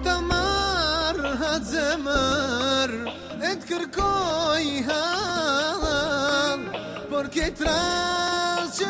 të marrë atë zemër e të kërkoj halë, por këtë ras që